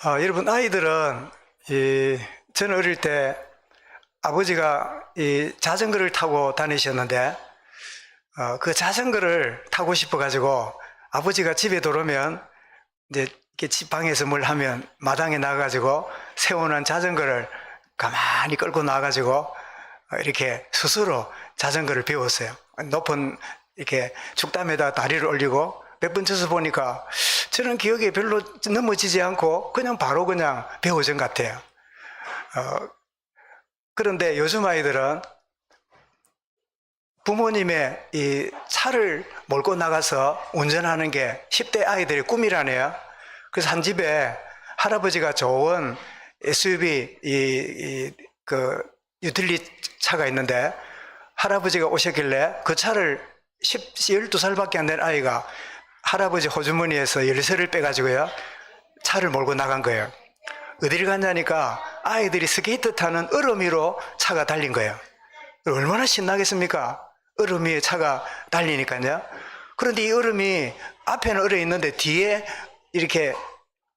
여러분, 아이들은, 저는 어릴 때 아버지가 이 자전거를 타고 다니셨는데, 그 자전거를 타고 싶어가지고 아버지가 집에 들어오면, 이제 이렇게 집 방에서 뭘 하면 마당에 나가가지고 세워놓은 자전거를 가만히 끌고 나가가지고 이렇게 스스로 자전거를 배웠어요. 높은 이렇게 죽담에다 다리를 올리고 몇 번 쳐서 보니까 저는 기억에 별로 넘어지지 않고 그냥 바로 그냥 배워진 것 같아요. 그런데 요즘 아이들은 부모님의 이 차를 몰고 나가서 운전하는 게 10대 아이들의 꿈이라네요. 그래서 한 집에 할아버지가 좋은 SUV, 그 유틸리 차가 있는데 할아버지가 오셨길래 그 차를 12살밖에 안 된 아이가 할아버지 호주머니에서 열쇠를 빼가지고요, 차를 몰고 나간 거예요. 어디를 갔냐니까 아이들이 스케이트 타는 얼음 위로 차가 달린 거예요. 얼마나 신나겠습니까? 얼음 위에 차가 달리니까요. 그런데 이 얼음이 앞에는 얼어 있는데 뒤에 이렇게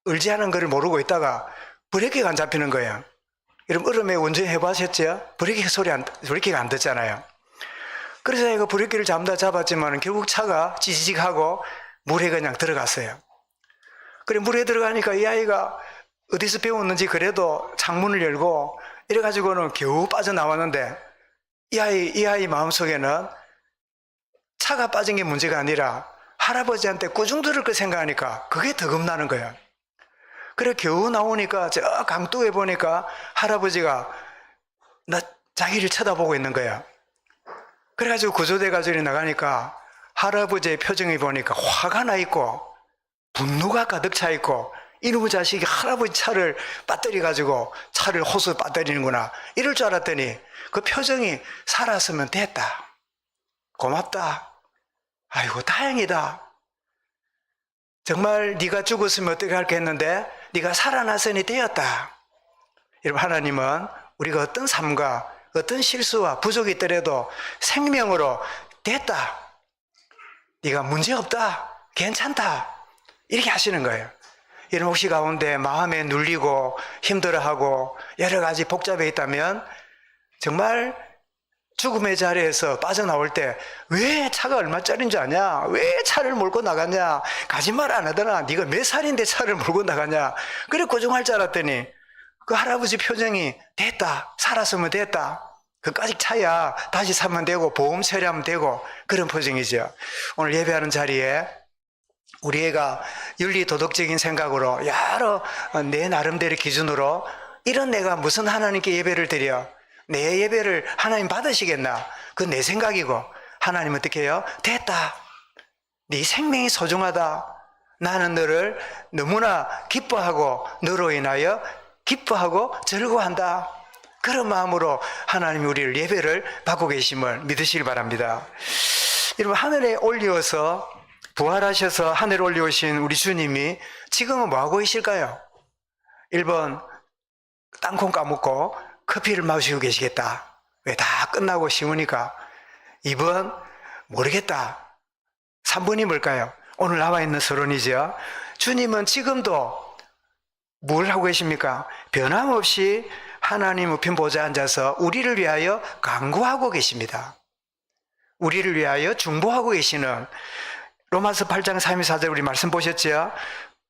얼지하는 것을 모르고 있다가 브레이크가 안 잡히는 거예요. 여러분, 얼음에 운전해 보셨죠? 브레이크가 안 듣잖아요. 그래서 이거 브레이크를 잡았지만 결국 차가 찌직하고 물에 그냥 들어갔어요. 그래, 물에 들어가니까 이 아이가 어디서 배웠는지 그래도 창문을 열고 이래가지고는 겨우 빠져나왔는데 이 아이 마음속에는 차가 빠진 게 문제가 아니라 할아버지한테 꾸중 들을 거 생각하니까 그게 더 겁나는 거예요. 그래, 겨우 나오니까 저 강둑에 보니까 할아버지가 자기를 쳐다보고 있는 거예요. 그래가지고 구조대가족이 나가니까 할아버지의 표정이 보니까 화가 나 있고 분노가 가득 차 있고, 이놈의 자식이 할아버지 차를 빠뜨려가지고 차를 호수 빠뜨리는구나 이럴 줄 알았더니 그 표정이 살았으면 됐다, 고맙다, 아이고 다행이다, 정말 네가 죽었으면 어떻게 할까 했는데 네가 살아났으니 되었다. 여러분, 하나님은 우리가 어떤 삶과 어떤 실수와 부족이 있더라도 생명으로 됐다, 네가 문제없다, 괜찮다, 이렇게 하시는 거예요. 여러분, 혹시 가운데 마음에 눌리고 힘들어하고 여러 가지 복잡해 있다면 정말 죽음의 자리에서 빠져나올 때 왜 차가 얼마짜리인 줄 아냐? 왜 차를 몰고 나가냐? 거짓말 안 하더나? 네가 몇 살인데 차를 몰고 나가냐? 그래 고정할 줄 알았더니 그 할아버지 표정이 됐다, 살았으면 됐다, 그까짓 차야 다시 사면 되고 보험 처리하면 되고, 그런 표정이죠. 오늘 예배하는 자리에 우리 애가 윤리 도덕적인 생각으로 여러 내 나름대로 기준으로 이런 내가 무슨 하나님께 예배를 드려, 내 예배를 하나님 받으시겠나, 그 내 생각이고, 하나님 어떻게 해요? 됐다, 네 생명이 소중하다, 나는 너를 너무나 기뻐하고 너로 인하여 기뻐하고 즐거워한다, 그런 마음으로 하나님이 우리를 예배를 받고 계심을 믿으시길 바랍니다. 여러분, 하늘에 올려서 부활하셔서 하늘에 올려오신 우리 주님이 지금은 뭐하고 계실까요? 1번 땅콩 까먹고 커피를 마시고 계시겠다, 왜 다 끝나고 쉬우니까. 2번 모르겠다. 3번이 뭘까요? 오늘 나와 있는 서론이죠. 주님은 지금도 뭘 하고 계십니까? 변함없이 하나님 우편 보좌에 앉아서 우리를 위하여 간구하고 계십니다. 우리를 위하여 중보하고 계시는, 로마서 8장 34절 우리 말씀 보셨죠?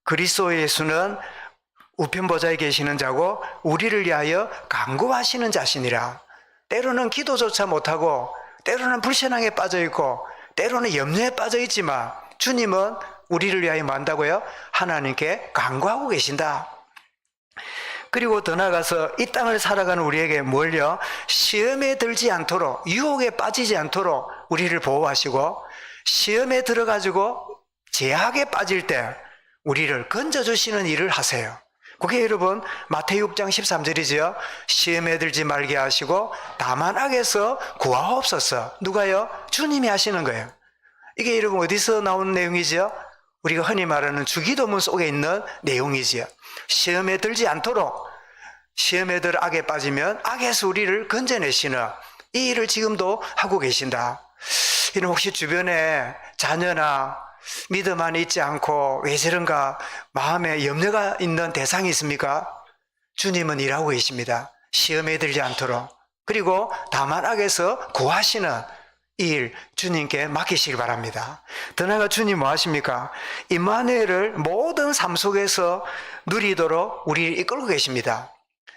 그리스도 예수는 우편 보좌에 계시는 자고 우리를 위하여 간구하시는 자신이라. 때로는 기도조차 못하고 때로는 불신앙에 빠져있고 때로는 염려에 빠져있지만 주님은 우리를 위하여 뭐 한다고요? 하나님께 간구하고 계신다. 그리고 더 나아가서 이 땅을 살아가는 우리에게 뭘요? 시험에 들지 않도록, 유혹에 빠지지 않도록 우리를 보호하시고, 시험에 들어가지고 제약에 빠질 때 우리를 건져주시는 일을 하세요. 그게 여러분 마태복음 6장 13절이죠. 시험에 들지 말게 하시고 다만 악에서 구하옵소서. 누가요? 주님이 하시는 거예요. 이게 여러분 어디서 나오는 내용이죠? 우리가 흔히 말하는 주기도문 속에 있는 내용이지요. 시험에 들지 않도록, 시험에 들어 악에 빠지면 악에서 우리를 건져내시는 이 일을 지금도 하고 계신다. 이는 혹시 주변에 자녀나 믿음 안에 있지 않고 왜 저런가 마음에 염려가 있는 대상이 있습니까? 주님은 일하고 계십니다. 시험에 들지 않도록. 그리고 다만 악에서 구하시는 이 일 주님께 맡기시기 바랍니다. 더 나아가 주님 뭐 하십니까? 임마누엘을 모든 삶 속에서 누리도록 우리를 이끌고 계십니다.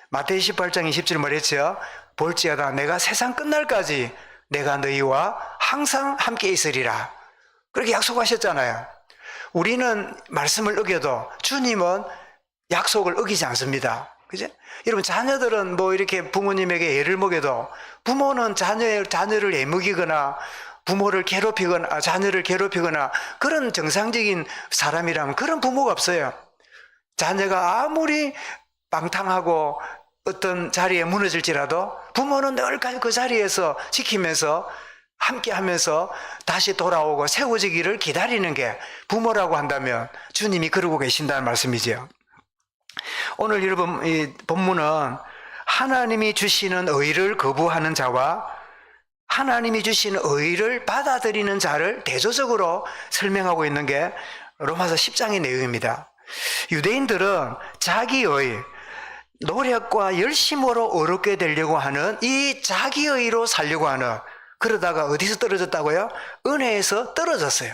마태히 18장 20절 말했죠. 볼지어다 내가 세상 끝날까지 내가 너희와 항상 함께 있으리라. 그렇게 약속하셨잖아요. 우리는 말씀을 어겨도 주님은 약속을 어기지 않습니다. 그죠? 여러분, 자녀들은 뭐 이렇게 부모님에게 애를 먹여도 부모는 자녀를 애먹이거나 부모를 괴롭히거나 자녀를 괴롭히거나 그런 정상적인 사람이라면 그런 부모가 없어요. 자녀가 아무리 방탕하고 어떤 자리에 무너질지라도 부모는 늘 그 자리에서 지키면서 함께 하면서 다시 돌아오고 세워지기를 기다리는 게 부모라고 한다면 주님이 그러고 계신다는 말씀이죠. 오늘 여러분 이 본문은 하나님이 주시는 의를 거부하는 자와 하나님이 주시는 의를 받아들이는 자를 대조적으로 설명하고 있는 게 로마서 10장의 내용입니다. 유대인들은 자기의 노력과 열심으로 의롭게 되려고 하는 이 자기의로 살려고 하는, 그러다가 어디서 떨어졌다고요? 은혜에서 떨어졌어요.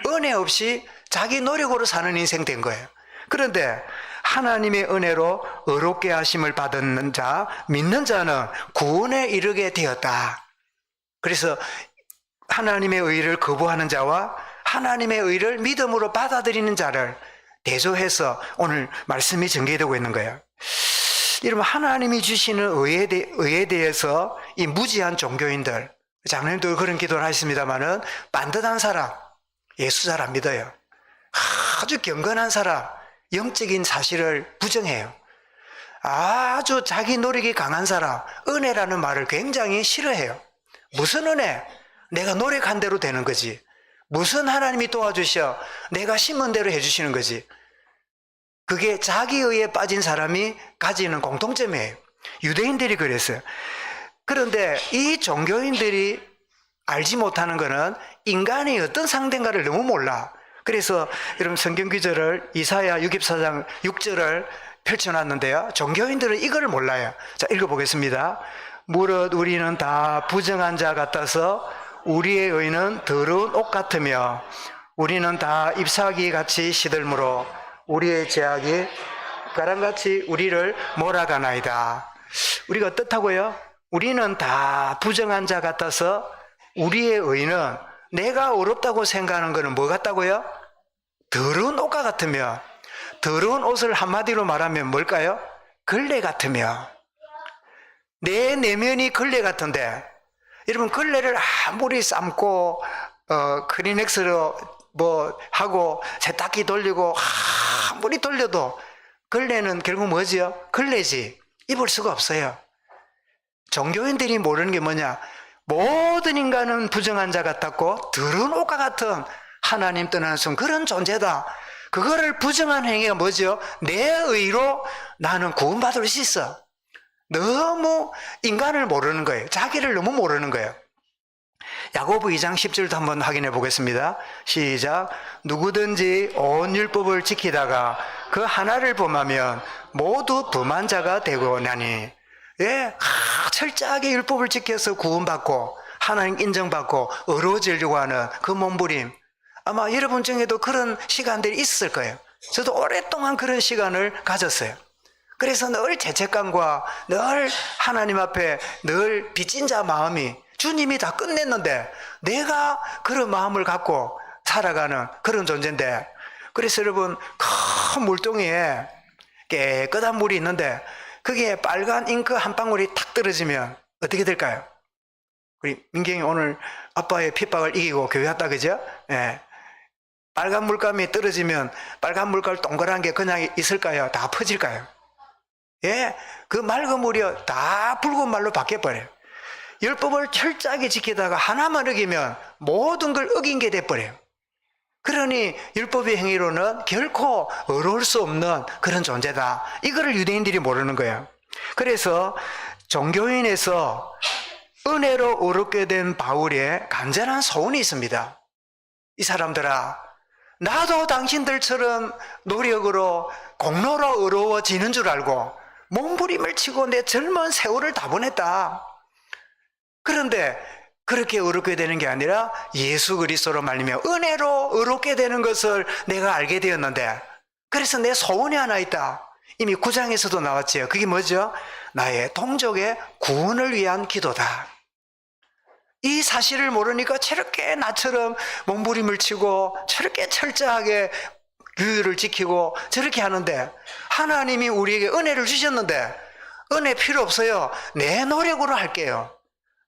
은혜 없이 자기 노력으로 사는 인생 된 거예요. 그런데 하나님의 은혜로 의롭게 하심을 받는 자, 믿는 자는 구원에 이르게 되었다. 그래서 하나님의 의를 거부하는 자와 하나님의 의를 믿음으로 받아들이는 자를 대조해서 오늘 말씀이 전개되고 있는 거예요. 여러분, 하나님이 주시는 의에 대해서 이 무지한 종교인들, 장로님도 그런 기도를 하셨습니다마는 반듯한 사람, 예수 잘 안 믿어요. 아주 경건한 사람, 영적인 사실을 부정해요. 아주 자기 노력이 강한 사람, 은혜라는 말을 굉장히 싫어해요. 무슨 은혜? 내가 노력한 대로 되는 거지. 무슨 하나님이 도와주셔? 내가 심은 대로 해주시는 거지. 그게 자기의에 빠진 사람이 가지는 공통점이에요. 유대인들이 그랬어요. 그런데 이 종교인들이 알지 못하는 것은 인간이 어떤 상대인가를 너무 몰라. 그래서 여러분 성경 구절을 이사야 64장 6절을 펼쳐놨는데요. 종교인들은 이걸 몰라요. 자, 읽어보겠습니다. 무릇 우리는 다 부정한 자 같아서 우리의 의는 더러운 옷 같으며 우리는 다 잎사귀 같이 시들므로 우리의 죄악이 가랑같이 우리를 몰아가나이다. 우리가 어떻다고요? 우리는 다 부정한 자 같아서 우리의 의는 내가 어렵다고 생각하는 것은 뭐 같다고요? 더러운 옷과 같으며, 더러운 옷을 한마디로 말하면 뭘까요? 걸레 같으며. 내 내면이 걸레 같은데, 여러분 걸레를 아무리 삶고 크리넥스로 뭐 하고 세탁기 돌리고 아무리 돌려도 걸레는 결국 뭐지요? 걸레지. 입을 수가 없어요. 종교인들이 모르는 게 뭐냐? 모든 인간은 부정한 자 같았고 더러운 옷과 같은 하나님 떠나는 순 그런 존재다. 그거를 부정한 행위가 뭐죠? 내 의로 나는 구원받을 수 있어. 너무 인간을 모르는 거예요. 자기를 너무 모르는 거예요. 야고보 2장 10절도 한번 확인해 보겠습니다. 시작. 누구든지 온 율법을 지키다가 그 하나를 범하면 모두 범한 자가 되고 나니. 예, 철저하게 율법을 지켜서 구원받고 하나님 인정받고 어려워지려고 하는 그 몸부림, 아마 여러분 중에도 그런 시간들이 있을 거예요. 저도 오랫동안 그런 시간을 가졌어요. 그래서 늘 죄책감과 늘 하나님 앞에 늘 빚진 자 마음이, 주님이 다 끝냈는데 내가 그런 마음을 갖고 살아가는 그런 존재인데, 그래서 여러분 큰 물동이에 깨끗한 물이 있는데 그게 빨간 잉크 한 방울이 탁 떨어지면 어떻게 될까요? 우리 민경이 오늘 아빠의 핍박을 이기고 교회 왔다, 그죠? 예. 빨간 물감이 떨어지면 빨간 물감 동그란 게 그냥 있을까요? 다 퍼질까요? 예, 그 맑은 물이 다 붉은 말로 바뀌어버려요. 율법을 철저하게 지키다가 하나만 어기면 모든 걸 어긴 게 돼버려요. 그러니 율법의 행위로는 결코 어려울 수 없는 그런 존재다. 이거를 유대인들이 모르는 거예요. 그래서 종교인에서 은혜로 어렵게 된 바울의 간절한 소원이 있습니다. 이 사람들아, 나도 당신들처럼 노력으로 공로로 의로워지는 줄 알고 몸부림을 치고 내 젊은 세월을 다 보냈다. 그런데 그렇게 의롭게 되는 게 아니라 예수 그리스도로 말미암아 은혜로 의롭게 되는 것을 내가 알게 되었는데, 그래서 내 소원이 하나 있다. 이미 9장에서도 나왔지요. 그게 뭐죠? 나의 동족의 구원을 위한 기도다. 이 사실을 모르니까 저렇게 나처럼 몸부림을 치고 저렇게 철저하게 규율을 지키고 저렇게 하는데, 하나님이 우리에게 은혜를 주셨는데 은혜 필요 없어요. 내 노력으로 할게요.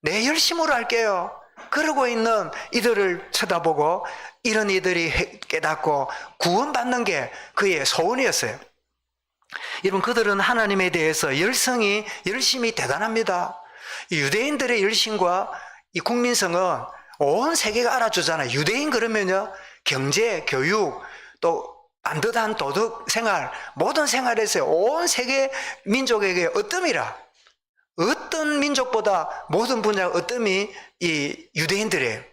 내 열심으로 할게요. 그러고 있는 이들을 쳐다보고 이런 이들이 깨닫고 구원받는 게 그의 소원이었어요. 여러분, 그들은 하나님에 대해서 열심이 대단합니다. 유대인들의 열심과 이 국민성은 온 세계가 알아주잖아요. 유대인 그러면요, 경제, 교육, 또 반듯한 도덕 생활, 모든 생활에서 온 세계 민족에게 으뜸이라. 어떤 민족보다 모든 분야 으뜸이 이 유대인들이에요.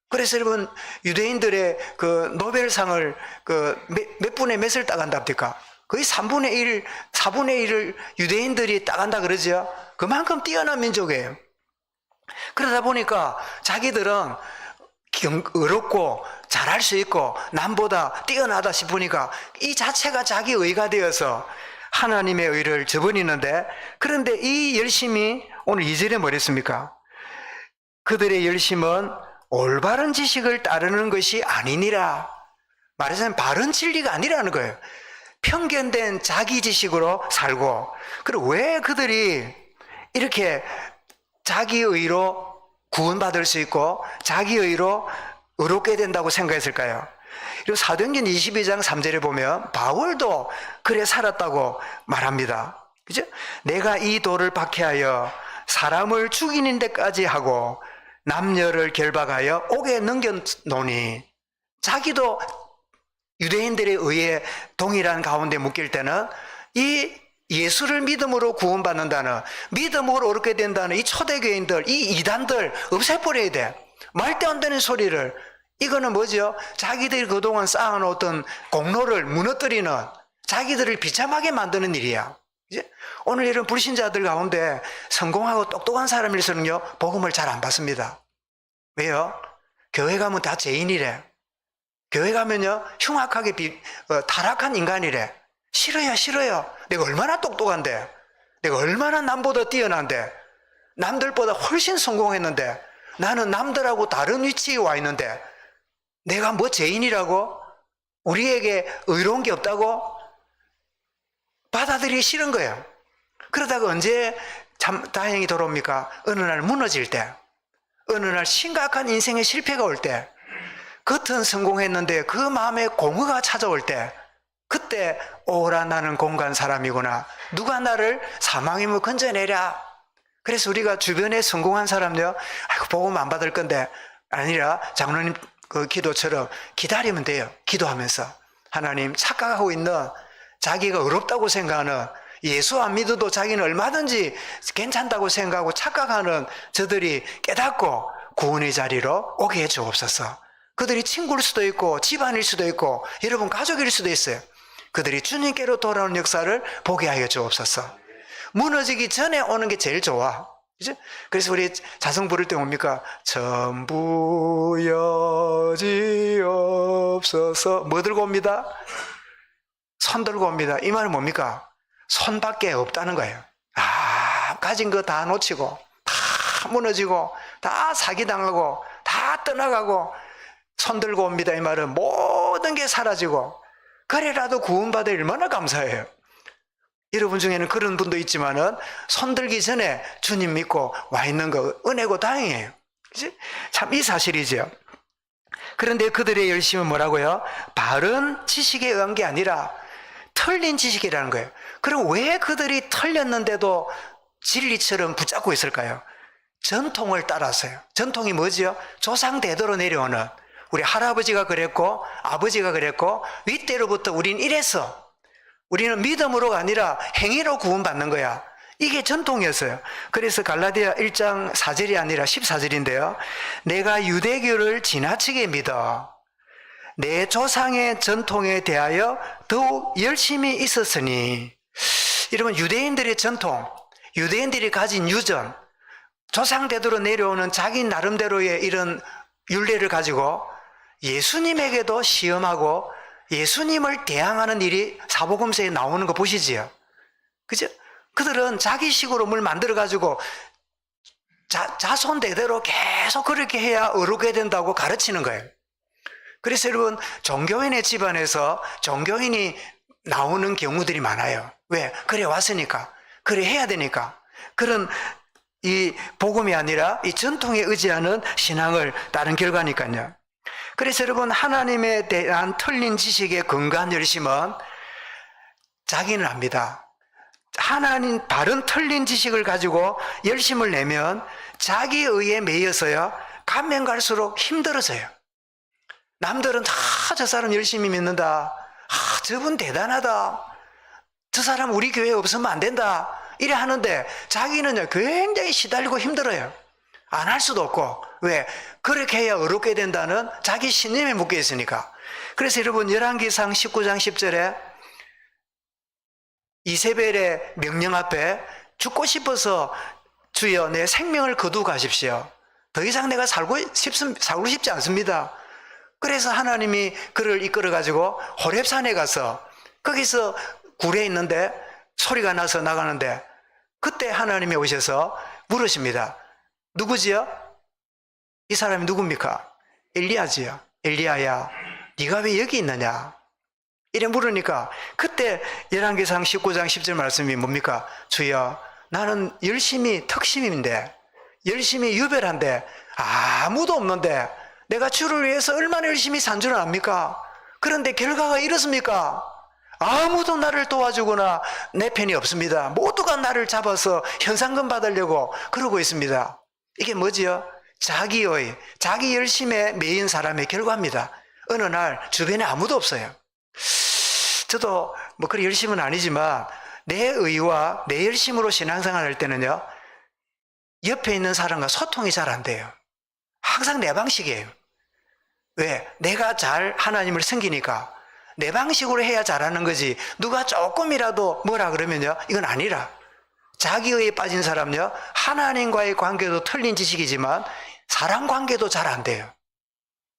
그래서 여러분, 유대인들의 그 노벨상을 몇 분의 몇을 따간답니까? 거의 3분의 1, 4분의 1을 유대인들이 따간다 그러죠. 그만큼 뛰어난 민족이에요. 그러다 보니까 자기들은 의롭고 잘할 수 있고 남보다 뛰어나다 싶으니까 이 자체가 자기 의가 되어서 하나님의 의를 저버리는데, 그런데 이 열심이 오늘 2절에 뭐랬습니까? 그들의 열심은 올바른 지식을 따르는 것이 아니니라. 말하자면 바른 진리가 아니라는 거예요. 편견된 자기 지식으로 살고. 그리고 왜 그들이 이렇게 자기 의로 구원받을 수 있고 자기 의로 의롭게 된다고 생각했을까요? 그리고 사도행전 22장 3절에 보면 바울도 그래 살았다고 말합니다. 그죠? 내가 이 도를 박해하여 사람을 죽이는 데까지 하고 남녀를 결박하여 옥에 넘겨놓으니, 자기도 유대인들의 의에 동일한 가운데 묶일 때는 이 예수를 믿음으로 구원받는다는, 믿음으로 얻게 된다는 이 초대교인들, 이 이단들 없애버려야 돼. 말도 안 되는 소리를. 이거는 뭐죠? 자기들이 그동안 쌓아놓았던 공로를 무너뜨리는, 자기들을 비참하게 만드는 일이야. 이제 오늘 이런 불신자들 가운데 성공하고 똑똑한 사람일수록요, 복음을 잘 안 받습니다. 왜요? 교회 가면 다 죄인이래. 교회 가면요, 흉악하게 타락한 인간이래. 싫어요. 내가 얼마나 똑똑한데, 내가 얼마나 남보다 뛰어난데, 남들보다 훨씬 성공했는데, 나는 남들하고 다른 위치에 와 있는데 내가 뭐 죄인이라고? 우리에게 의로운 게 없다고? 받아들이기 싫은 거예요. 그러다가 언제 참 다행히 돌아옵니까? 어느 날 무너질 때, 어느 날 심각한 인생의 실패가 올 때, 겉은 성공했는데 그 마음에 공허가 찾아올 때, 그때 오라 나는 공간 사람이구나. 누가 나를 사망이면 건져내랴. 그래서 우리가 주변에 성공한 사람들요, 아이고 복음 안 받을 건데, 아니라 장로님 그 기도처럼 기다리면 돼요. 기도하면서 하나님, 착각하고 있는, 자기가 어렵다고 생각하는, 예수 안 믿어도 자기는 얼마든지 괜찮다고 생각하고 착각하는 저들이 깨닫고 구원의 자리로 오게 해 주옵소서. 그들이 친구일 수도 있고 집안일 수도 있고 여러분 가족일 수도 있어요. 그들이 주님께로 돌아오는 역사를 보게 하여 주옵소서. 무너지기 전에 오는 게 제일 좋아. 그죠? 그래서 우리 자성 부를 때 뭡니까? 전부 여지옵소서. 뭐 들고 옵니다? 손 들고 옵니다. 이 말은 뭡니까? 손밖에 없다는 거예요. 가진 거 다 놓치고, 다 무너지고, 다 사기당하고, 다 떠나가고, 손 들고 옵니다. 이 말은 모든 게 사라지고, 그래라도 구원받아 얼마나 감사해요. 여러분 중에는 그런 분도 있지만은 손 들기 전에 주님 믿고 와 있는 거 은혜고 다행이에요. 그치? 참 이 사실이죠. 그런데 그들의 열심은 뭐라고요? 바른 지식에 의한 게 아니라 틀린 지식이라는 거예요. 그럼 왜 그들이 틀렸는데도 진리처럼 붙잡고 있을까요? 전통을 따라서요. 전통이 뭐지요? 조상 대대로 내려오는, 우리 할아버지가 그랬고 아버지가 그랬고 윗대로부터 우린 이래서, 우리는 믿음으로가 아니라 행위로 구원받는 거야. 이게 전통이었어요. 그래서 갈라디아 1장 4절이 아니라 14절인데요. 내가 유대교를 지나치게 믿어 내 조상의 전통에 대하여 더욱 열심히 있었으니. 여러분, 유대인들의 전통, 유대인들이 가진 유전, 조상대대로 내려오는 자기 나름대로의 이런 율례를 가지고 예수님에게도 시험하고 예수님을 대항하는 일이 사복음서에 나오는 거 보시지요. 그죠? 그들은 자기식으로 뭘 만들어가지고 자손 대대로 계속 그렇게 해야 어렵게 된다고 가르치는 거예요. 그래서 여러분, 종교인의 집안에서 종교인이 나오는 경우들이 많아요. 왜? 그래 왔으니까. 그래 해야 되니까. 그런 이 복음이 아니라 이 전통에 의지하는 신앙을 따른 결과니까요. 그래서 여러분, 하나님에 대한 틀린 지식의 근거한 열심은 자기는 압니다. 하나님 바른 틀린 지식을 가지고 열심을 내면 자기 의에 매여서요, 가면 갈수록 힘들어져요. 남들은 다 저 사람 열심히 믿는다, 저분 대단하다, 저 사람 우리 교회에 없으면 안 된다, 이래 하는데 자기는요 굉장히 시달리고 힘들어요. 안 할 수도 없고. 왜? 그렇게 해야 어렵게 된다는 자기 신념에 묶여 있으니까. 그래서 여러분, 열왕기상 19장 10절에 이세벨의 명령 앞에 죽고 싶어서 주여 내 생명을 거두고 가십시오. 더 이상 내가 살고 싶지 않습니다. 그래서 하나님이 그를 이끌어가지고 호렙산에 가서 거기서 굴에 있는데 소리가 나서 나가는데 그때 하나님이 오셔서 물으십니다. 누구지요? 이 사람이 누굽니까? 엘리야지요. 엘리야야, 네가 왜 여기 있느냐? 이래 물으니까 그때 열왕기상 19장 10절 말씀이 뭡니까? 주여, 나는 열심히 특심인데, 열심히 유별한데 아무도 없는데 내가 주를 위해서 얼마나 열심히 산 줄 압니까? 그런데 결과가 이렇습니까? 아무도 나를 도와주거나 내 편이 없습니다. 모두가 나를 잡아서 현상금 받으려고 그러고 있습니다. 이게 뭐지요? 자기 열심에 매인 사람의 결과입니다. 어느 날 주변에 아무도 없어요. 저도 뭐 그리 열심은 아니지만 내 의와 내 열심으로 신앙생활 할 때는요, 옆에 있는 사람과 소통이 잘 안 돼요. 항상 내 방식이에요. 왜? 내가 잘 하나님을 섬기니까 내 방식으로 해야 잘하는 거지, 누가 조금이라도 뭐라 그러면요, 이건 아니라. 자기의에 빠진 사람요, 하나님과의 관계도 틀린 지식이지만 사람 관계도 잘 안 돼요.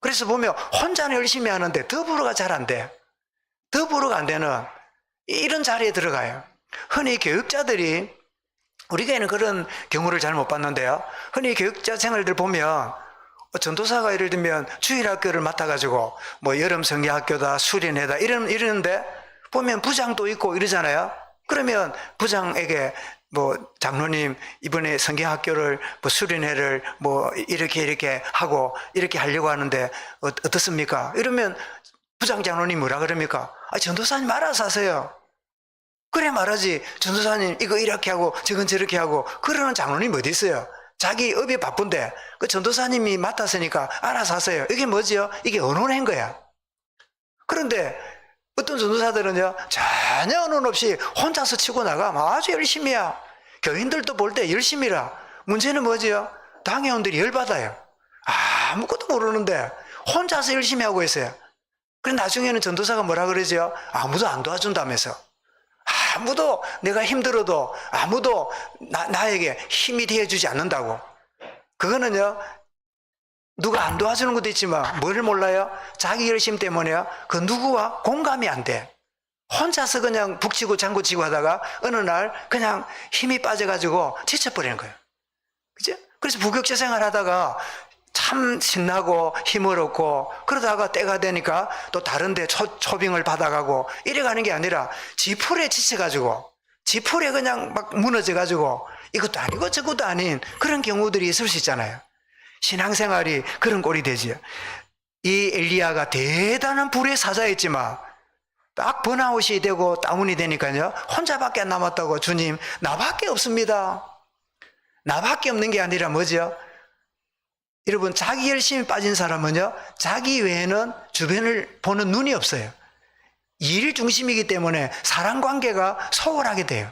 그래서 보면 혼자는 열심히 하는데 더불어가 잘 안 돼. 더불어가 안 되는 이런 자리에 들어가요. 흔히 교육자들이, 우리 교회는 그런 경우를 잘 못 봤는데요, 흔히 교육자 생활들 보면 전도사가 예를 들면 주일학교를 맡아가지고 뭐 여름 성경학교다, 수련회다 이러는데 보면 부장도 있고 이러잖아요. 그러면 부장에게 뭐 장로님 이번에 성경학교를 뭐 수련회를 뭐 이렇게 하고 이렇게 하려고 하는데 어떻습니까? 이러면 부장 장로님 뭐라 그럽니까? 전도사님 알아서 하세요. 그래 말하지. 전도사님 이거 이렇게 하고 저건 저렇게 하고 그러는 장로님 어디 있어요? 자기 업이 바쁜데 그 전도사님이 맡았으니까 알아서 하세요. 이게 뭐지요? 이게 언론인 거야. 그런데 어떤 전도사들은요, 전혀 언론 없이 혼자서 치고 나가면 아주 열심히야. 교인들도 볼 때 열심히라. 문제는 뭐지요? 당회원들이 열받아요. 아무것도 모르는데 혼자서 열심히 하고 있어요. 그래 나중에는 전도사가 뭐라 그러죠? 아무도 안 도와준다면서. 아무도 내가 힘들어도 아무도 나에게 힘이 되어주지 않는다고. 그거는요, 누가 안 도와주는 것도 있지만 뭘 몰라요? 자기 열심 때문에요, 그 누구와 공감이 안 돼. 혼자서 그냥 북치고 장구치고 하다가 어느 날 그냥 힘이 빠져가지고 지쳐버리는 거예요. 그죠? 그래서 부격제 생활 하다가 참 신나고 힘을 얻고 그러다가 때가 되니까 또 다른데 초빙을 받아가고 이래 가는 게 아니라 지풀에 지쳐가지고 지풀에 그냥 막 무너져가지고 이것도 아니고 저것도 아닌 그런 경우들이 있을 수 있잖아요. 신앙생활이 그런 꼴이 되지요. 이 엘리야가 대단한 불의 사자였지만 딱 번아웃이 되고 다운이 되니까요, 혼자밖에 안 남았다고. 주님, 나밖에 없습니다. 나밖에 없는 게 아니라 뭐죠? 여러분, 자기 열심히 빠진 사람은요, 자기 외에는 주변을 보는 눈이 없어요. 일 중심이기 때문에 사람 관계가 소홀하게 돼요.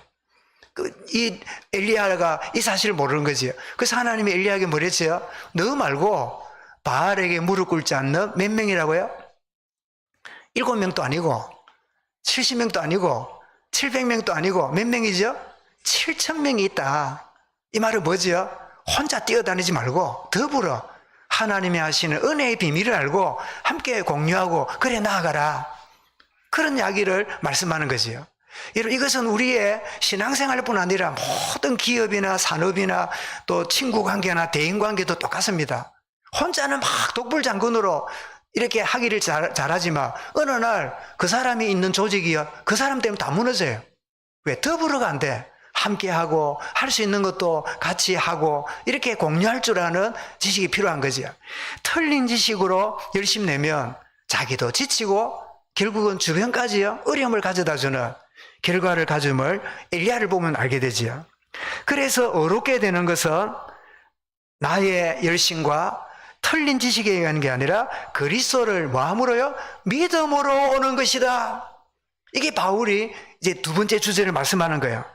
이 엘리야가 이 사실을 모르는 거지요. 그래서 하나님이 엘리야에게 뭐랬어요? 너 말고 바알에게 무릎 꿇지 않는 몇 명이라고요? 7명도 아니고 70명도 아니고 700명도 아니고 몇 명이죠? 7,000명이 있다. 이 말은 뭐죠? 혼자 뛰어다니지 말고 더불어 하나님이 하시는 은혜의 비밀을 알고 함께 공유하고 그래 나아가라. 그런 이야기를 말씀하는 거지요. 여러분, 이것은 우리의 신앙생활뿐 아니라 모든 기업이나 산업이나 또 친구 관계나 대인 관계도 똑같습니다. 혼자는 막 독불장군으로 이렇게 하기를 잘하지만 어느 날 그 사람이 있는 조직이요, 그 사람 때문에 다 무너져요. 왜? 더불어가 안 돼. 함께하고 할 수 있는 것도 같이 하고 이렇게 공유할 줄 아는 지식이 필요한 거죠. 틀린 지식으로 열심 내면 자기도 지치고 결국은 주변까지요 어려움을 가져다주는 결과를 가짐을 엘리야를 보면 알게 되지요. 그래서 어렵게 되는 것은 나의 열심과 틀린 지식에 의한 게 아니라 그리스도를 뭐함으로요? 믿음으로 오는 것이다. 이게 바울이 이제 두 번째 주제를 말씀하는 거예요.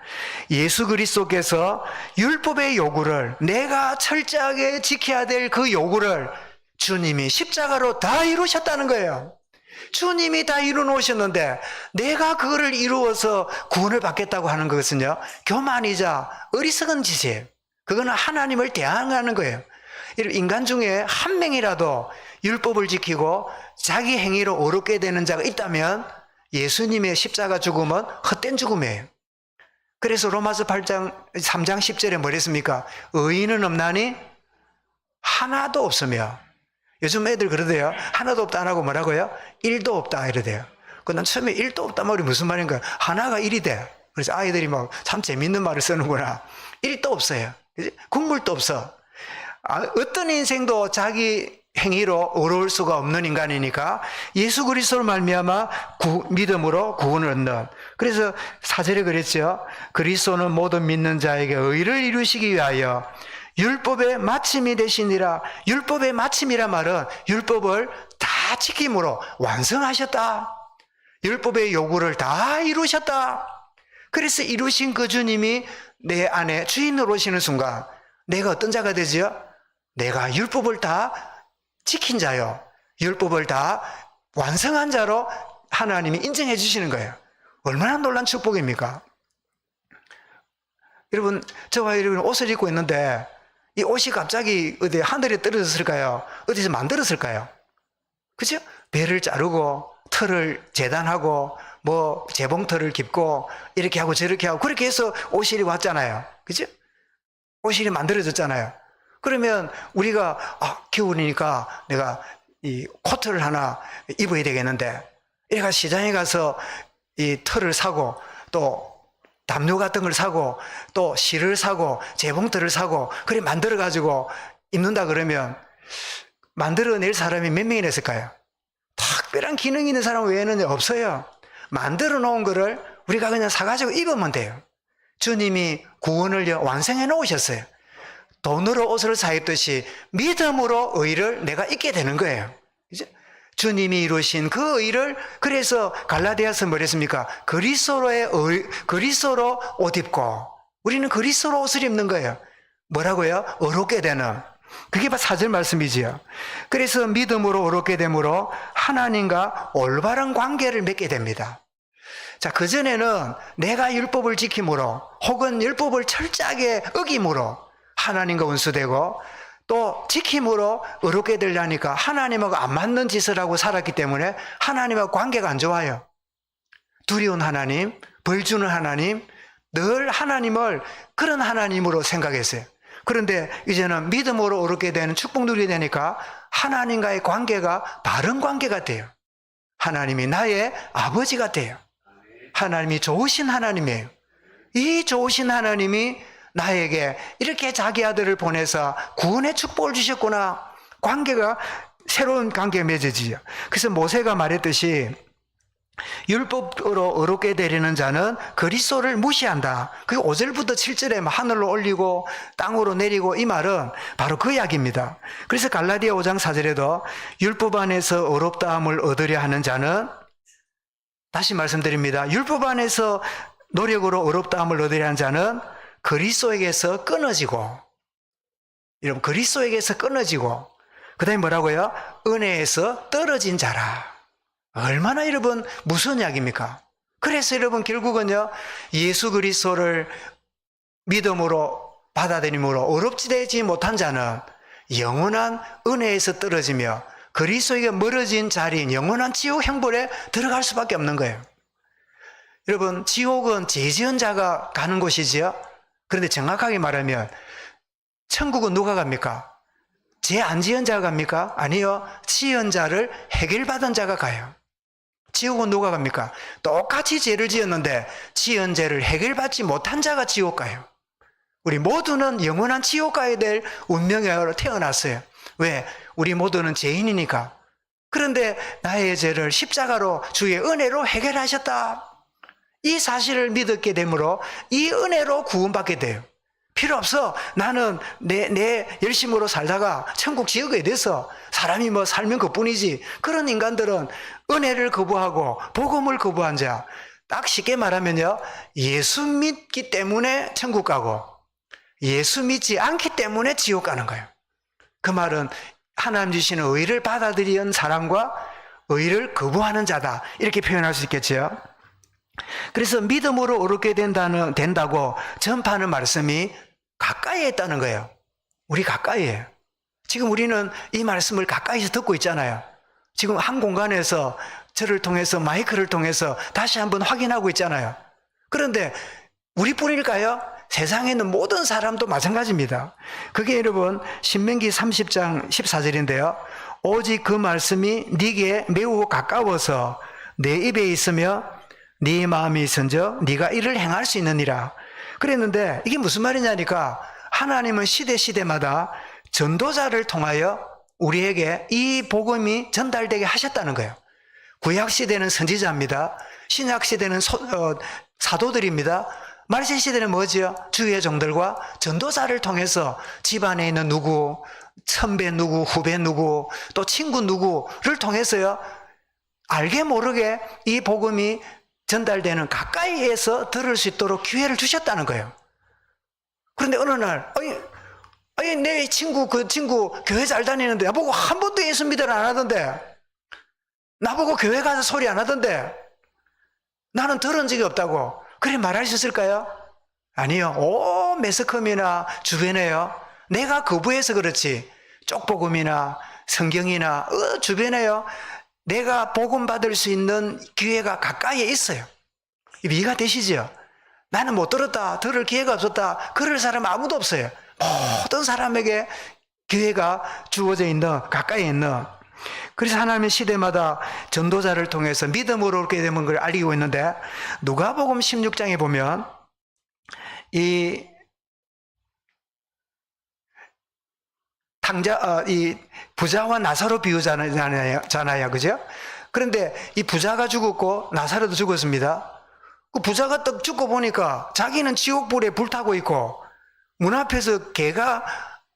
예수 그리스도께서 율법의 요구를 내가 철저하게 지켜야 될 그 요구를 주님이 십자가로 다 이루셨다는 거예요. 주님이 다 이루어 놓으셨는데 내가 그거를 이루어서 구원을 받겠다고 하는 것은요, 교만이자 어리석은 짓이에요. 그거는 하나님을 대항하는 거예요. 인간 중에 한 명이라도 율법을 지키고 자기 행위로 어렵게 되는 자가 있다면 예수님의 십자가 죽음은 헛된 죽음이에요. 그래서 로마서 3장 10절에 뭐랬습니까? 의인은 없나니 하나도 없으며. 요즘 애들 그러대요. 하나도 없다 안 하고 뭐라고요? 1도 없다 이러대요. 난 처음에 1도 없다 말이 무슨 말인가? 하나가 1이 돼. 그래서 아이들이 막 참 재밌는 말을 쓰는구나. 1도 없어요. 국물도 없어. 어떤 인생도 자기 행위로 어려울 수가 없는 인간이니까 예수 그리스도를 말미암아 믿음으로 구원을 얻는. 그래서 4절에 그랬죠. 그리스도는 모든 믿는 자에게 의를 이루시기 위하여 율법의 마침이 되시니라. 율법의 마침이란 말은 율법을 다 지킴으로 완성하셨다. 율법의 요구를 다 이루셨다. 그래서 이루신 그 주님이 내 안에 주인으로 오시는 순간 내가 어떤 자가 되지요? 내가 율법을 다 지킨 자요, 율법을 다 완성한 자로 하나님이 인정해 주시는 거예요. 얼마나 놀란 축복입니까? 여러분, 저와 여러분 옷을 입고 있는데 이 옷이 갑자기 어디 하늘에 떨어졌을까요? 어디서 만들었을까요? 그죠? 배를 자르고 털을 재단하고 뭐 재봉틀을 깁고 이렇게 하고 저렇게 하고 그렇게 해서 옷이 왔잖아요. 그죠? 옷이 만들어졌잖아요. 그러면 우리가 겨울이니까 내가 이 코트를 하나 입어야 되겠는데, 얘가 시장에 가서 이 털을 사고 또 담요 같은 걸 사고 또 실을 사고 재봉틀을 사고 그래 만들어 가지고 입는다 그러면 만들어낼 사람이 몇 명이나 있을까요? 특별한 기능 있는 사람 외에는 없어요. 만들어 놓은 거를 우리가 그냥 사가지고 입으면 돼요. 주님이 구원을 완성해 놓으셨어요. 돈으로 옷을 사입듯이 믿음으로 의를 내가 입게 되는 거예요. 그죠? 주님이 이루신 그 의를, 그래서 갈라디아서 뭐랬습니까? 그리스도로 옷 입고 우리는 그리스도로 옷을 입는 거예요. 뭐라고요? 어렵게 되는. 그게 바로 4절 말씀이지요. 그래서 믿음으로 어렵게 되므로 하나님과 올바른 관계를 맺게 됩니다. 자, 그전에는 내가 율법을 지킴으로 혹은 율법을 철저하게 어김으로 하나님과 원수되고 또 지킴으로 어렵게 되려니까 하나님하고 안 맞는 짓을 하고 살았기 때문에 하나님하고 관계가 안 좋아요. 두려운 하나님, 벌 주는 하나님, 늘 하나님을 그런 하나님으로 생각했어요. 그런데 이제는 믿음으로 어렵게 되는 축복 누리게 되니까 하나님과의 관계가 바른 관계가 돼요. 하나님이 나의 아버지가 돼요. 하나님이 좋으신 하나님이에요. 이 좋으신 하나님이 나에게 이렇게 자기 아들을 보내서 구원의 축복을 주셨구나. 관계가 새로운 관계가 맺어지죠. 그래서 모세가 말했듯이 율법으로 어렵게 되리는 자는 그리스도를 무시한다. 그게 5절부터 7절에 하늘로 올리고 땅으로 내리고 이 말은 바로 그 이야기입니다. 그래서 갈라디아 5장 4절에도 율법 안에서 어렵다함을 얻으려 하는 자는, 다시 말씀드립니다. 율법 안에서 노력으로 어렵다함을 얻으려 하는 자는 그리스도에게서 끊어지고, 여러분 그리스도에게서 끊어지고, 그 다음에 뭐라고요? 은혜에서 떨어진 자라. 얼마나 여러분 무서운 이야기입니까? 그래서 여러분 결국은요, 예수 그리스도를 믿음으로 받아들임으로 어렵지 되지 못한 자는 영원한 은혜에서 떨어지며 그리스도에게 멀어진 자리인 영원한 지옥 형벌에 들어갈 수밖에 없는 거예요. 여러분, 지옥은 죄 지은 자가 가는 곳이지요. 그런데 정확하게 말하면 천국은 누가 갑니까? 죄 안 지은 자가 갑니까? 아니요, 지은 자를 해결받은 자가 가요. 지옥은 누가 갑니까? 똑같이 죄를 지었는데 지은 죄를 해결받지 못한 자가 지옥 가요. 우리 모두는 영원한 지옥 가야 될 운명으로 태어났어요. 왜? 우리 모두는 죄인이니까. 그런데 나의 죄를 십자가로 주의 은혜로 해결하셨다, 이 사실을 믿었게 되므로 이 은혜로 구원받게 돼요. 필요 없어. 나는 내 열심으로 살다가 천국 지옥에 돼서 사람이 뭐 살면 그뿐이지. 그런 인간들은 은혜를 거부하고 복음을 거부한 자, 딱 쉽게 말하면요, 예수 믿기 때문에 천국 가고 예수 믿지 않기 때문에 지옥 가는 거예요. 그 말은 하나님 주시는 의를 받아들이는 사람과 의를 거부하는 자다, 이렇게 표현할 수 있겠죠. 그래서 믿음으로 어렵게 된다고 전파하는 말씀이 가까이에 있다는 거예요. 우리 가까이에. 지금 우리는 이 말씀을 가까이서 듣고 있잖아요. 지금 한 공간에서 저를 통해서, 마이크를 통해서 다시 한번 확인하고 있잖아요. 그런데 우리뿐일까요? 세상에 있는 모든 사람도 마찬가지입니다. 그게 여러분 신명기 30장 14절인데요. 오직 그 말씀이 네게 매우 가까워서 내 입에 있으며 네 마음이 있은즉 네가 이를 행할 수 있느니라. 그랬는데 이게 무슨 말이냐니까, 하나님은 시대마다 전도자를 통하여 우리에게 이 복음이 전달되게 하셨다는 거예요. 구약시대는 선지자입니다. 신약시대는 사도들입니다. 말세시대는 뭐지요? 주의 종들과 전도자를 통해서 집안에 있는 누구, 선배 누구, 후배 누구, 또 친구 누구를 통해서요, 알게 모르게 이 복음이 전달되는, 가까이에서 들을 수 있도록 기회를 주셨다는 거예요. 그런데 어느 날, 아니 내 친구, 그 친구 교회 잘 다니는데 나보고 한 번도 예수 믿으라 안 하던데, 나보고 교회 가서 소리 안 하던데, 나는 들은 적이 없다고 그래 말할 수 있을까요? 아니요. 매스컴이나 주변에요, 내가 거부해서 그렇지, 쪽복음이나 성경이나 주변에요, 내가 복음 받을 수 있는 기회가 가까이에 있어요. 이해가 되시죠? 나는 못 들었다, 들을 기회가 없었다, 그럴 사람 아무도 없어요. 모든 사람에게 기회가 주어져 있는, 가까이에 있는. 그래서 하나님의 시대마다 전도자를 통해서 믿음으로 오게 되는 걸 알리고 있는데, 누가복음 16장에 보면 이 이 부자와 나사로 비유잖아요. 그죠? 그런데 이 부자가 죽었고 나사로도 죽었습니다. 그 부자가 딱 죽고 보니까 자기는 지옥불에 불타고 있고 문 앞에서 개가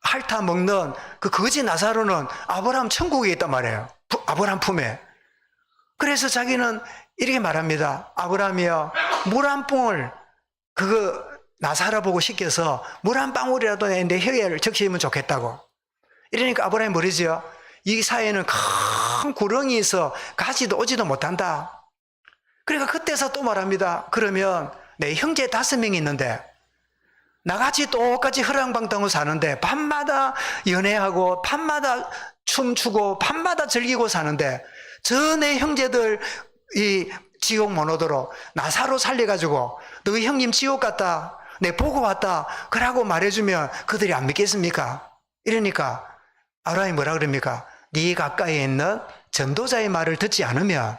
핥아 먹는 그 거지 나사로는 아브라함 천국에 있단 말이에요. 아브라함 품에. 그래서 자기는 이렇게 말합니다. 아브라함이여, 물 한 봉을 그거 나사로 보고 시켜서 물 한 방울이라도 내 혀에 적시면 좋겠다고. 이러니까 아브라함이 뭐라지요? 이 사이에는 큰 구렁이 있어 가지도 오지도 못한다. 그러니까 그때서 또 말합니다. 그러면 내 형제 5명이 있는데 나같이 똑같이 허랑방탕으로 사는데 밤마다 연애하고 밤마다 춤추고 밤마다 즐기고 사는데 저 내 형제들 이 지옥 못 오도록 나사로 살려가지고 너희 형님 지옥 갔다, 내 보고 왔다 그러고 말해주면 그들이 안 믿겠습니까? 이러니까 아브라함이 뭐라 그럽니까? 네 가까이에 있는 전도자의 말을 듣지 않으면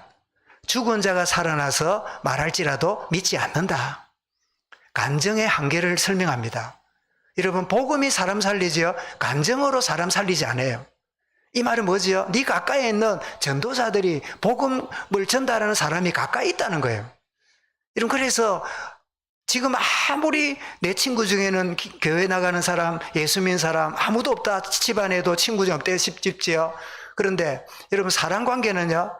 죽은 자가 살아나서 말할지라도 믿지 않는다. 간증의 한계를 설명합니다. 여러분, 복음이 사람 살리지요, 간증으로 사람 살리지 않아요. 이 말은 뭐지요? 네 가까이에 있는 전도자들이, 복음을 전달하는 사람이 가까이 있다는 거예요. 여러분, 그래서 지금 아무리 내 친구 중에는 교회 나가는 사람, 예수 믿는 사람 아무도 없다, 집안에도 친구 중 없대 싶지요. 그런데 여러분, 사람 관계는요,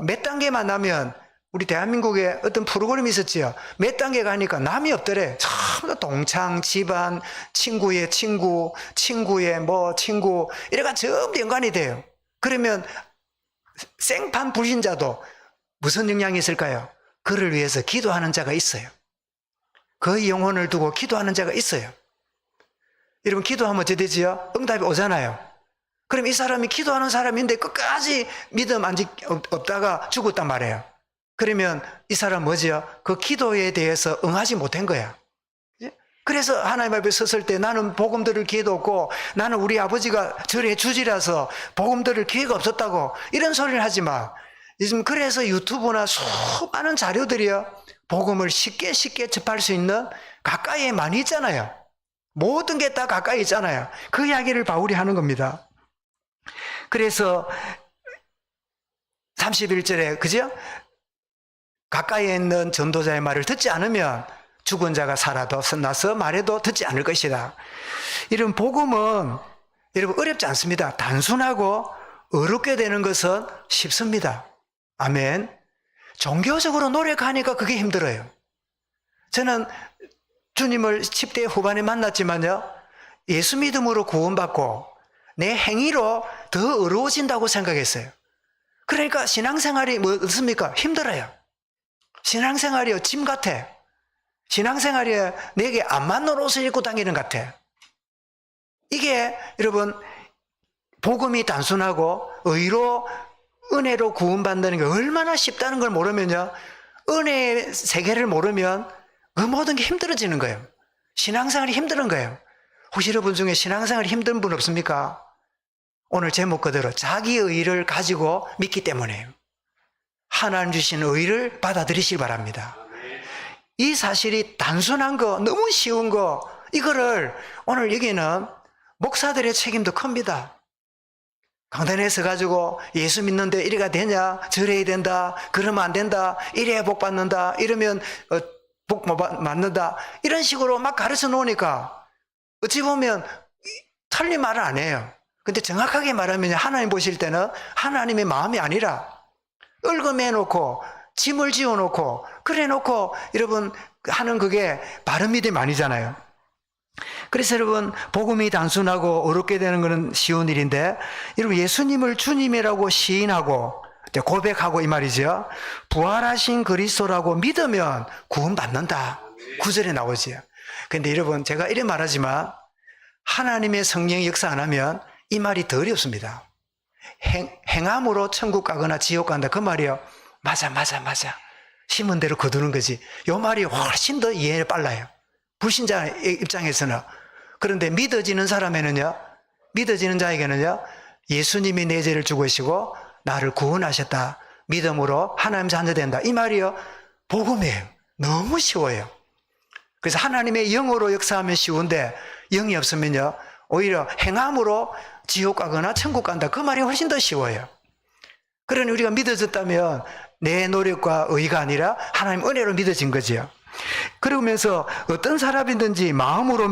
몇 단계 만나면, 우리 대한민국에 어떤 프로그램이 있었지요. 몇 단계 가니까 남이 없더래. 전부 다 동창, 집안, 친구의 친구, 친구의 친구, 이래가 전부 연관이 돼요. 그러면 생판 불신자도 무슨 영향이 있을까요? 그를 위해서 기도하는 자가 있어요. 그 영혼을 두고 기도하는 자가 있어요. 여러분, 기도하면 어떻게 되지요? 응답이 오잖아요. 그럼 이 사람이 기도하는 사람인데 끝까지 믿음 없다가 죽었단 말이에요. 그러면 이 사람 뭐지요? 그 기도에 대해서 응하지 못한 거야. 그래서 하나님 앞에 섰을 때 나는 복음 들을 기회도 없고 나는 우리 아버지가 절에 주지라서 복음 들을 기회가 없었다고 이런 소리를 하지 마. 요즘 그래서 유튜브나 수많은 자료들이요, 복음을 쉽게 접할 수 있는 가까이에 많이 있잖아요. 모든 게 다 가까이 있잖아요. 그 이야기를 바울이 하는 겁니다. 그래서 31절에 그죠? 가까이에 있는 전도자의 말을 듣지 않으면 죽은 자가 살아도 나서 말해도 듣지 않을 것이다. 이런 복음은 여러분 어렵지 않습니다. 단순하고 어렵게 되는 것은 쉽습니다. 아멘. 종교적으로 노력하니까 그게 힘들어요. 저는 주님을 10대 후반에 만났지만요, 예수 믿음으로 구원받고 내 행위로 더 어려워진다고 생각했어요. 그러니까 신앙생활이 뭐 어떻습니까? 힘들어요. 신앙생활이요, 짐 같아. 신앙생활이 내게 안 맞는 옷을 입고 다니는 것 같아. 이게 여러분, 복음이 단순하고 의로 은혜로 구원받는 게 얼마나 쉽다는 걸 모르면요, 은혜의 세계를 모르면 그 모든 게 힘들어지는 거예요. 신앙생활이 힘든 거예요. 혹시 여러분 중에 신앙생활이 힘든 분 없습니까? 오늘 제목 그대로 자기 의를 가지고 믿기 때문에요. 하나님 주신 의를 받아들이시기 바랍니다. 이 사실이 단순한 거, 너무 쉬운 거, 이거를 오늘 여기는 목사들의 책임도 큽니다. 강단에 서가지고 예수 믿는데 이래가 되냐, 저래야 된다, 그러면 안 된다, 이래야 복 받는다, 이러면 복 못 받는다, 이런 식으로 막 가르쳐 놓으니까 어찌 보면 틀린 말은 안 해요. 근데 정확하게 말하면 하나님 보실 때는 하나님의 마음이 아니라 얽어매 놓고 짐을 지어 놓고 그래 놓고 여러분 하는 그게 바른 믿음이 아니잖아요. 그래서 여러분, 복음이 단순하고 어렵게 되는 것은 쉬운 일인데, 여러분 예수님을 주님이라고 시인하고 고백하고 이 말이죠, 부활하신 그리스도라고 믿으면 구원받는다. 9절에 나오지요. 근데 여러분, 제가 이래 말하지만 하나님의 성령이 역사 안 하면 이 말이 더 어렵습니다. 행함으로 천국 가거나 지옥 간다, 그 말이요, 맞아 심은 대로 거두는 거지. 요 말이 훨씬 더 이해가 빨라요, 불신자 입장에서는. 그런데 믿어지는 사람에는요, 믿어지는 자에게는요, 예수님이 내 죄를 죽으시고 나를 구원하셨다, 믿음으로 하나님 자녀 된다, 이 말이요 복음이에요. 너무 쉬워요. 그래서 하나님의 영으로 역사하면 쉬운데 영이 없으면요, 오히려 행함으로 지옥 가거나 천국 간다, 그 말이 훨씬 더 쉬워요. 그러니 우리가 믿어졌다면 내 노력과 의가 아니라 하나님 은혜로 믿어진 거지요. 그러면서 어떤 사람이든지 마음으로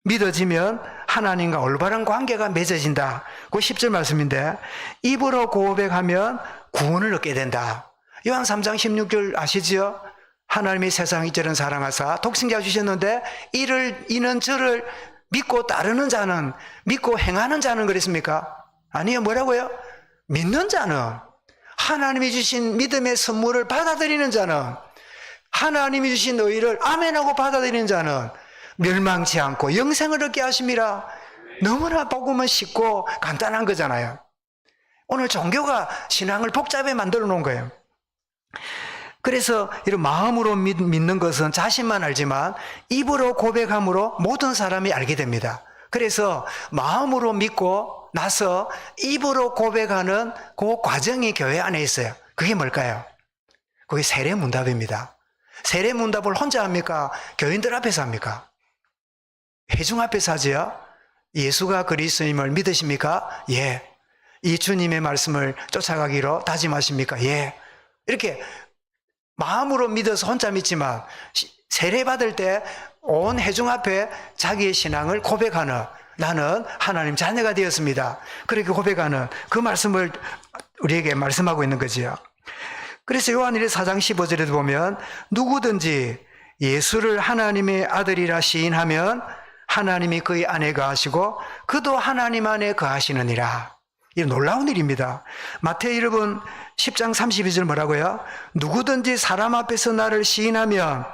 믿어지면 하나님과 올바른 관계가 맺어진다. 그 10절 말씀인데, 입으로 고백하면 구원을 얻게 된다. 요한 3장 16절 아시지요? 하나님이 세상 이처럼 사랑하사 독생자 주셨는데 이는 저를 믿고 따르는 자는, 믿고 행하는 자는 그랬습니까? 아니요, 뭐라고요? 믿는 자는, 하나님이 주신 믿음의 선물을 받아들이는 자는, 하나님이 주신 의를 아멘하고 받아들이는 자는 멸망치 않고 영생을 얻게 하심이라. 너무나 복음은 쉽고 간단한 거잖아요. 오늘 종교가 신앙을 복잡하게 만들어 놓은 거예요. 그래서 이런 마음으로 믿는 것은 자신만 알지만 입으로 고백함으로 모든 사람이 알게 됩니다. 그래서 마음으로 믿고 나서 입으로 고백하는 그 과정이 교회 안에 있어요. 그게 뭘까요? 그게 세례문답입니다. 세례문답을 혼자 합니까? 교인들 앞에서 합니까? 회중 앞에서 하지요? 예수가 그리스도임을 믿으십니까? 예. 이 주님의 말씀을 쫓아가기로 다짐하십니까? 예. 이렇게 마음으로 믿어서 혼자 믿지만 세례받을 때 온 회중 앞에 자기의 신앙을 고백하는, 나는 하나님 자녀가 되었습니다, 그렇게 고백하는 그 말씀을 우리에게 말씀하고 있는 거지요. 그래서 요한일서 4장 15절에도 보면 누구든지 예수를 하나님의 아들이라 시인하면 하나님이 그의 안에 거하시고 그도 하나님 안에 거하시느니라. 이 놀라운 일입니다. 마태의 10장 32절 뭐라고요? 누구든지 사람 앞에서 나를 시인하면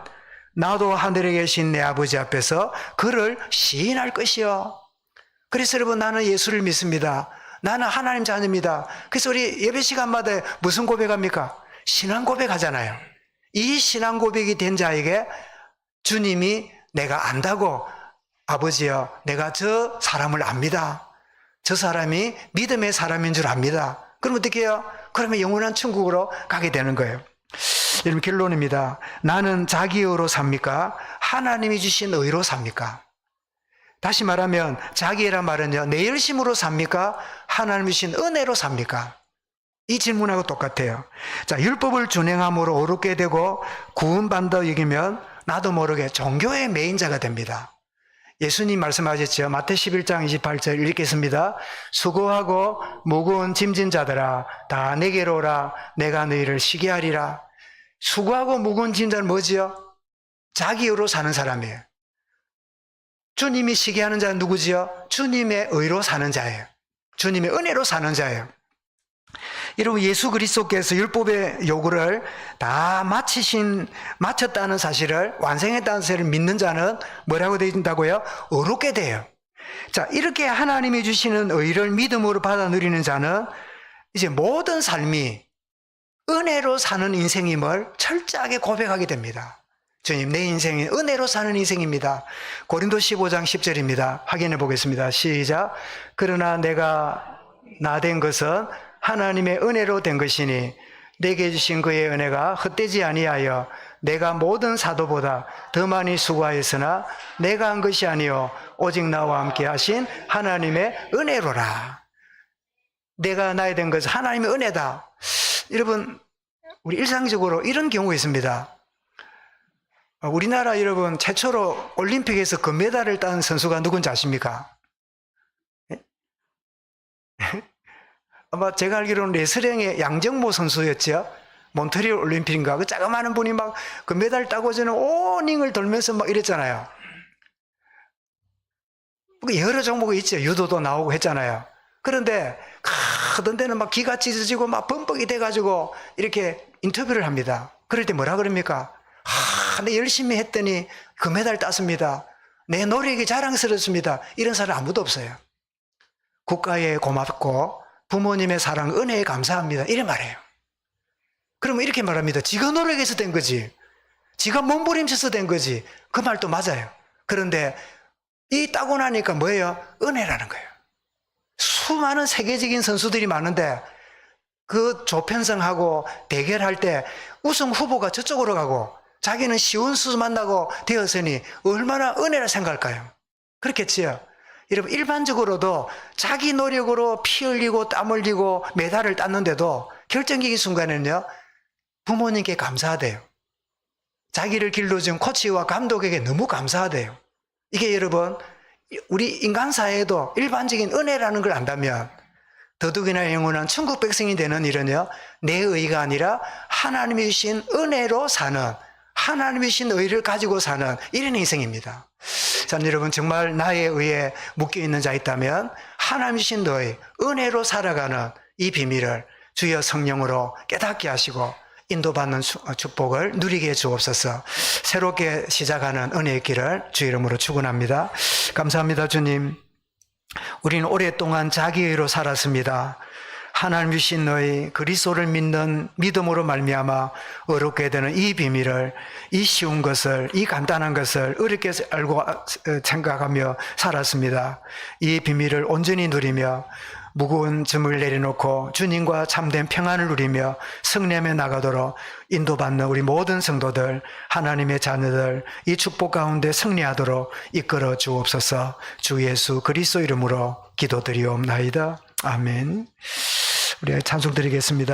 나도 하늘에 계신 내 아버지 앞에서 그를 시인할 것이요. 그래서 여러분, 나는 예수를 믿습니다. 나는 하나님 자녀입니다. 그래서 우리 예배 시간마다 무슨 고백합니까? 신앙 고백하잖아요. 이 신앙 고백이 된 자에게 주님이 내가 안다고, 아버지여 내가 저 사람을 압니다. 저 사람이 믿음의 사람인 줄 압니다. 그럼 어떻게 해요? 그러면 영원한 천국으로 가게 되는 거예요. 여러분, 결론입니다. 나는 자기 의로 삽니까? 하나님이 주신 의로 삽니까? 다시 말하면 자기란 말은요, 내 열심으로 삽니까? 하나님이 주신 은혜로 삽니까? 이 질문하고 똑같아요. 자, 율법을 준행함으로 어렵게 되고 구원받는다 여기면 나도 모르게 종교의 매인자가 됩니다. 예수님 말씀하셨죠. 마태 11장 28절 읽겠습니다. 수고하고 무거운 짐진 자들아 다 내게로 오라. 내가 너희를 쉬게 하리라. 수고하고 무거운 짐자는 뭐지요? 자기 의로 사는 사람이에요. 주님이 쉬게 하는 자는 누구지요? 주님의 의로 사는 자예요. 주님의 은혜로 사는 자예요. 여러분, 예수 그리스도께서 율법의 요구를 다 마쳤다는 사실을, 완성했다는 사실을 믿는 자는 뭐라고 되어 있다고요? 의롭게 돼요. 자, 이렇게 하나님이 주시는 의를 믿음으로 받아 누리는 자는 이제 모든 삶이 은혜로 사는 인생임을 철저하게 고백하게 됩니다. 주님, 내 인생이 은혜로 사는 인생입니다. 고린도 15장 10절입니다. 확인해 보겠습니다. 시작. 그러나 내가 나 된 것은 하나님의 은혜로 된 것이니 내게 주신 그의 은혜가 헛되지 아니하여 내가 모든 사도보다 더 많이 수고하였으나 내가 한 것이 아니요 오직 나와 함께 하신 하나님의 은혜로라. 내가 나에 된 것은 하나님의 은혜다. 여러분, 우리 일상적으로 이런 경우가 있습니다. 우리나라 여러분 최초로 올림픽에서 금메달을 딴 선수가 누군지 아십니까? 아마 제가 알기로는 레슬링의 양정모 선수였죠. 몬트리올 올림픽인가. 그 자그마한 분이 막 금메달 따고 저는 온 링을 돌면서 막 이랬잖아요. 여러 종목이 있죠. 유도도 나오고 했잖아요. 그런데 하던 데는 막 기가 찢어지고 막 범벅이 돼가지고 이렇게 인터뷰를 합니다. 그럴 때 뭐라 그럽니까? 내 열심히 했더니 금메달 땄습니다. 내 노력이 자랑스럽습니다. 이런 사람 아무도 없어요. 국가에 고맙고 부모님의 사랑, 은혜에 감사합니다. 이래 말해요. 그러면 이렇게 말합니다. 지가 노력해서 된 거지. 지가 몸부림쳐서 된 거지. 그 말도 맞아요. 그런데 이 따고 나니까 뭐예요? 은혜라는 거예요. 수많은 세계적인 선수들이 많은데 그 조편성하고 대결할 때 우승 후보가 저쪽으로 가고 자기는 쉬운 수수 만나고 되었으니 얼마나 은혜라 생각할까요? 그렇겠지요. 여러분, 일반적으로도 자기 노력으로 피 흘리고 땀 흘리고 메달을 땄는데도 결정적인 순간에는요, 부모님께 감사하대요. 자기를 길러준 코치와 감독에게 너무 감사하대요. 이게 여러분, 우리 인간사회에도 일반적인 은혜라는 걸 안다면 더욱이나 영원한 천국 백성이 되는 일은요, 내 의가 아니라 하나님이 주신 은혜로 사는, 하나님이 주신 의를 가지고 사는 이런 인생입니다. 자, 여러분, 정말 나의 의에 묶여있는 자 있다면 하나님이 주신 의, 은혜로 살아가는 이 비밀을 주여 성령으로 깨닫게 하시고 인도받는 축복을 누리게 해 주옵소서. 새롭게 시작하는 은혜의 길을 주 이름으로 축원합니다. 감사합니다. 주님, 우리는 오랫동안 자기의로 살았습니다. 하나님 주신 너희 그리스도를 믿는 믿음으로 말미암아 어렵게 되는 이 비밀을, 이 쉬운 것을, 이 간단한 것을 어렵게 알고 생각하며 살았습니다. 이 비밀을 온전히 누리며 무거운 짐을 내려놓고 주님과 참된 평안을 누리며 승리하며 나가도록 인도받는 우리 모든 성도들, 하나님의 자녀들, 이 축복 가운데 승리하도록 이끌어 주옵소서. 주 예수 그리스도 이름으로 기도드리옵나이다. 아멘. 우리 찬송 드리겠습니다.